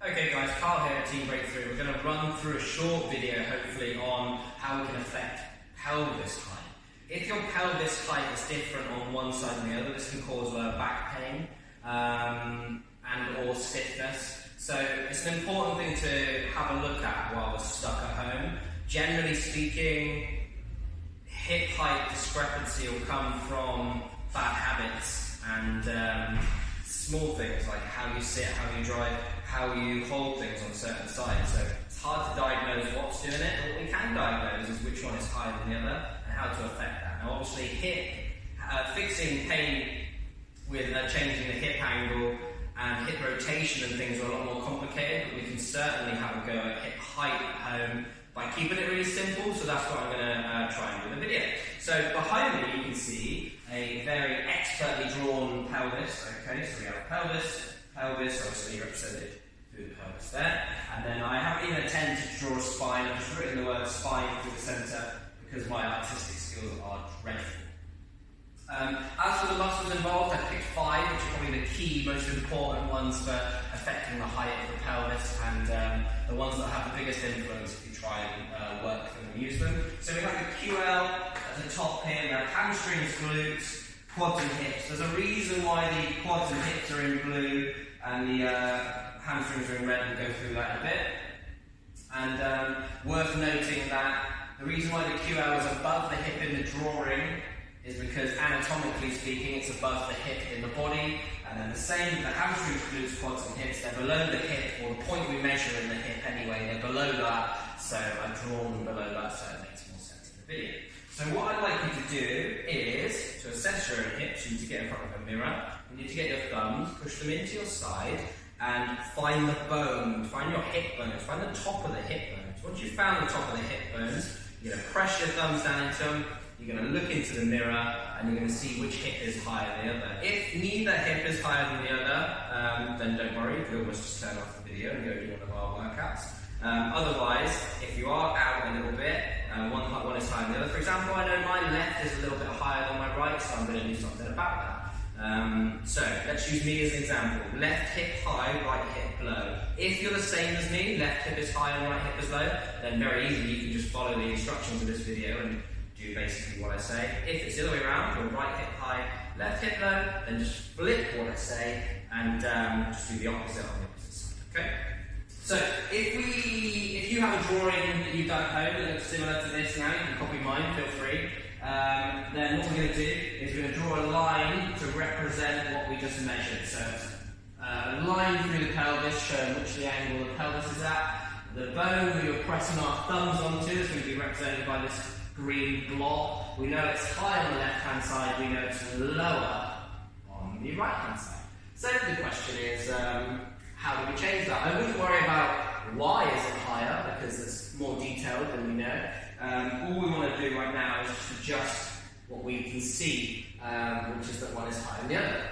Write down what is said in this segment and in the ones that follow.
Okay guys, Carl here at Team Breakthrough. We're going to run through a short video hopefully on how we can affect pelvis height. If your pelvis height is different on one side and the other, this can cause back pain and or stiffness. So it's an important thing to have a look at while we're stuck at home. Generally speaking, hip height discrepancy will come from bad habits and small things like how you sit, how you drive, how you hold things on certain sides. So it's hard to diagnose what's doing it, but what we can diagnose is which one is higher than the other and how to affect that. Now obviously fixing pain with changing the hip angle and hip rotation and things are a lot more complicated, but we can certainly have a go at hip height at home by keeping it really simple. So that's what I'm going to try and do in the video. So behind me you can see a very expertly drawn pelvis. Okay, so we have pelvis, obviously represented through the pelvis there, and then I haven't even attempted to draw a spine. I've just written the word spine through the centre because my artistic skills are dreadful. As for the muscles involved, I picked 5, which are probably the key, most important ones for affecting the height of the pelvis and the ones that have the biggest influence if you try and work them and use them. So we have the QL at the top here, we have hamstrings, glutes, quads and hips. There's a reason why the quads and hips are in blue and the hamstrings are in red. We'll go through that in a bit. And worth noting that the reason why the QL is above the hip in the drawing is because anatomically speaking it's above the hip in the body, and then the same with the hamstrings, glutes, quads and hips. They're below the hip, or the point we measure in the hip anyway, they're below that, so I've drawn them below that so it makes more sense in the video. So what I'd like you to do is, to assess your own hips, you need to get in front of a mirror, you need to get your thumbs, push them into your side, and find the bone, find your hip bones, find the top of the hip bones. Once you've found the top of the hip bones, you're going to press your thumbs down into them, you're going to look into the mirror, and you're going to see which hip is higher than the other. If neither hip is higher than the other, then don't worry, you can almost just turn off the video and go do one of our workouts. Otherwise, if you are out a little bit, one is higher than the other. For example, I know my left is a little bit higher than my right, so I'm going to do something about that. So let's use me as an example. Left hip high, right hip low. If you're the same as me, left hip is high and right hip is low, then very easily you can just follow the instructions of this video and do basically what I say. If it's the other way around, you're right hip high, left hip low, then just flip what I say and just do the opposite on the opposite side, okay? So if you have a drawing that you've done at home that looks similar to this now, you can copy mine, feel free. Then what we're going to do is we're going to draw a line to represent what we just measured. So a line through the pelvis showing which the angle the pelvis is at. The bone that you're pressing our thumbs onto is going to be represented by this green blob. We know it's high on the left hand side, we know it's lower on the right hand side. So the question is, how do we change that? I wouldn't worry about why is it higher, because it's more detailed than we know. All we want to do right now is just adjust what we can see, which is that one is higher than the other.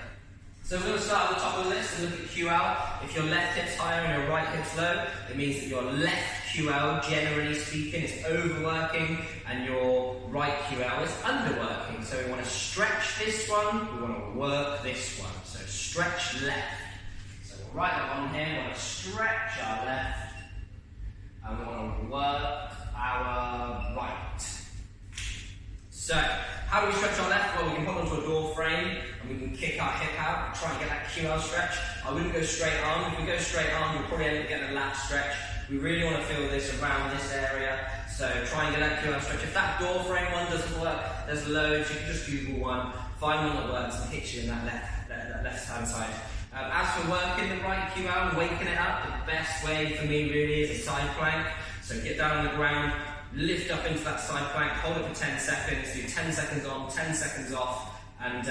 So we're going to start at the top of the list and look at QL. If your left hip's higher and your right hip's low, it means that your left QL, generally speaking, is overworking and your right QL is underworking. So we want to stretch this one, we want to work this one. So stretch left. So we'll write that one here, we want to stretch our left and we want to work our right. So, how do we stretch our left? Well, we can put onto a door frame and we can kick our hip out and try and get that QL stretch. I wouldn't go straight arm. If we go straight arm, you'll probably end up getting a lat stretch. We really want to feel this around this area. So try and get that QL stretch. If that door frame one doesn't work, there's loads. You can just Google one, find one that works and hit you in that left hand side. As for working the right QL and waking it up, the best way for me really is a side plank. So get down on the ground, lift up into that side plank, hold it for 10 seconds, do 10 seconds on, 10 seconds off, and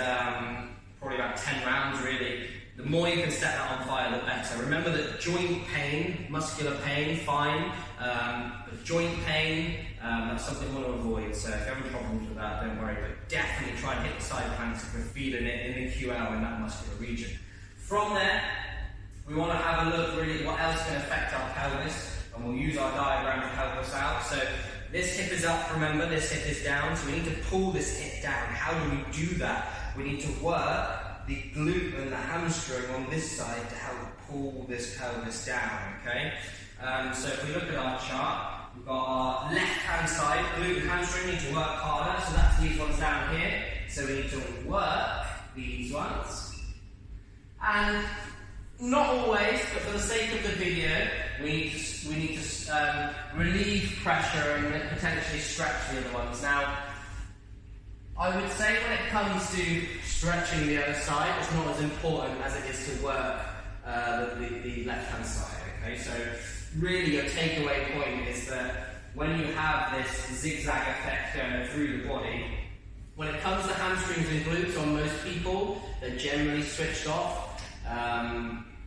probably about 10 rounds really. The more you can set that on fire, the better. Remember that joint pain, muscular pain, fine, but joint pain, that's something we want to avoid. So if you're having problems with that, don't worry, but definitely try and hit the side planks if we're feeling it in the QL in that muscular region. From there, we want to have a look really what else can affect our pelvis, and we'll use our diagram to help us out. So this hip is up, remember, this hip is down, so we need to pull this hip down. How do we do that? We need to work the glute and the hamstring on this side to help pull this pelvis down, okay? So if we look at our chart, we've got our left-hand side, glute and hamstring need to work harder, so that's these ones down here. So we need to work these ones. And not always, but for the sake of the video, we need to relieve pressure and potentially stretch the other ones. Now, I would say when it comes to stretching the other side, it's not as important as it is to work the left-hand side, okay? So really your takeaway point is that when you have this zigzag effect going through the body, when it comes to hamstrings and glutes on most people, they're generally switched off.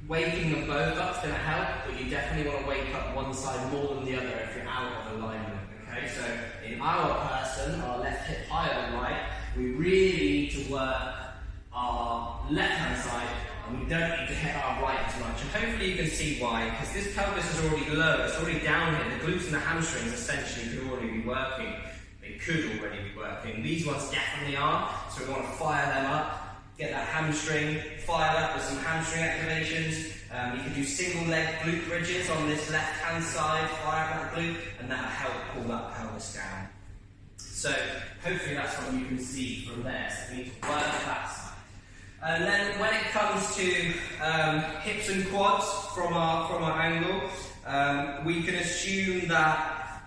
Waking them both up is going to help, but you definitely want to wake up one side more than the other if you're out of alignment, okay? So in our person, our left hip higher than right, we really need to work our left-hand side, and we don't need to hit our right as much. And hopefully you can see why, because this pelvis is already low, it's already down here. The glutes and the hamstrings essentially could already be working. They could already be working. These ones definitely are, so we want to fire them up. Get that hamstring fired up with some hamstring activations. You can do single leg glute bridges on this left hand side, fire up that glute, and that'll help pull that pelvis down. So hopefully that's what you can see from there. So we need to work that side. And then when it comes to hips and quads from our angle, we can assume that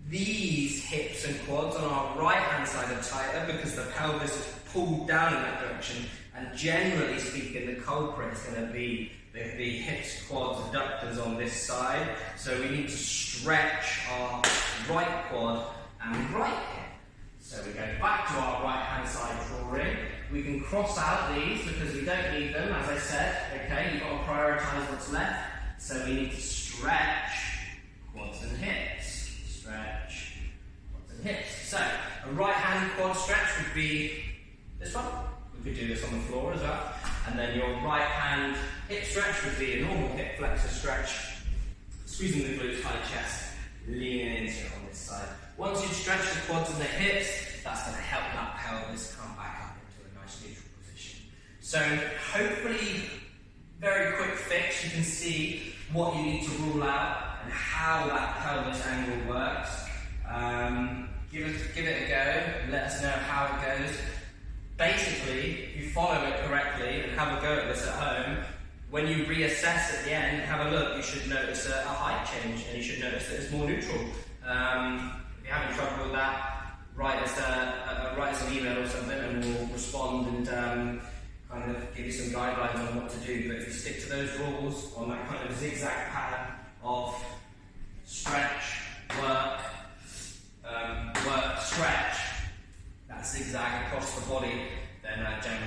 these hips and quads on our right hand side are tighter because the pelvis is pulled down in that direction, and generally speaking the culprit is going to be the hips, quads, adductors on this side. So we need to stretch our right quad and right hip. So we go back to our right hand side drawing. We can cross out these because we don't need them, as I said, okay? You've got to prioritise what's left. So we need to stretch quads and hips. Stretch quads and hips. So a right hand quad stretch would be this one. We could do this on the floor as well. And then your right hand hip stretch would be a normal hip flexor stretch. Squeezing the glutes, high chest, leaning into it on this side. Once you've stretched the quads and the hips, that's going to help that pelvis come back up into a nice neutral position. So hopefully, very quick fix, you can see what you need to rule out and how that pelvis angle works. Give it a go, let us know how it goes. Basically, if you follow it correctly and have a go at this at home, when you reassess at the end, have a look, you should notice a height change, and you should notice that it's more neutral. If you're having trouble with that, write us an email or something, and we'll respond and kind of give you some guidelines on what to do. But if you stick to those rules on that kind of zigzag pattern of stretch, work, stretch, that zigzag across the body, then generally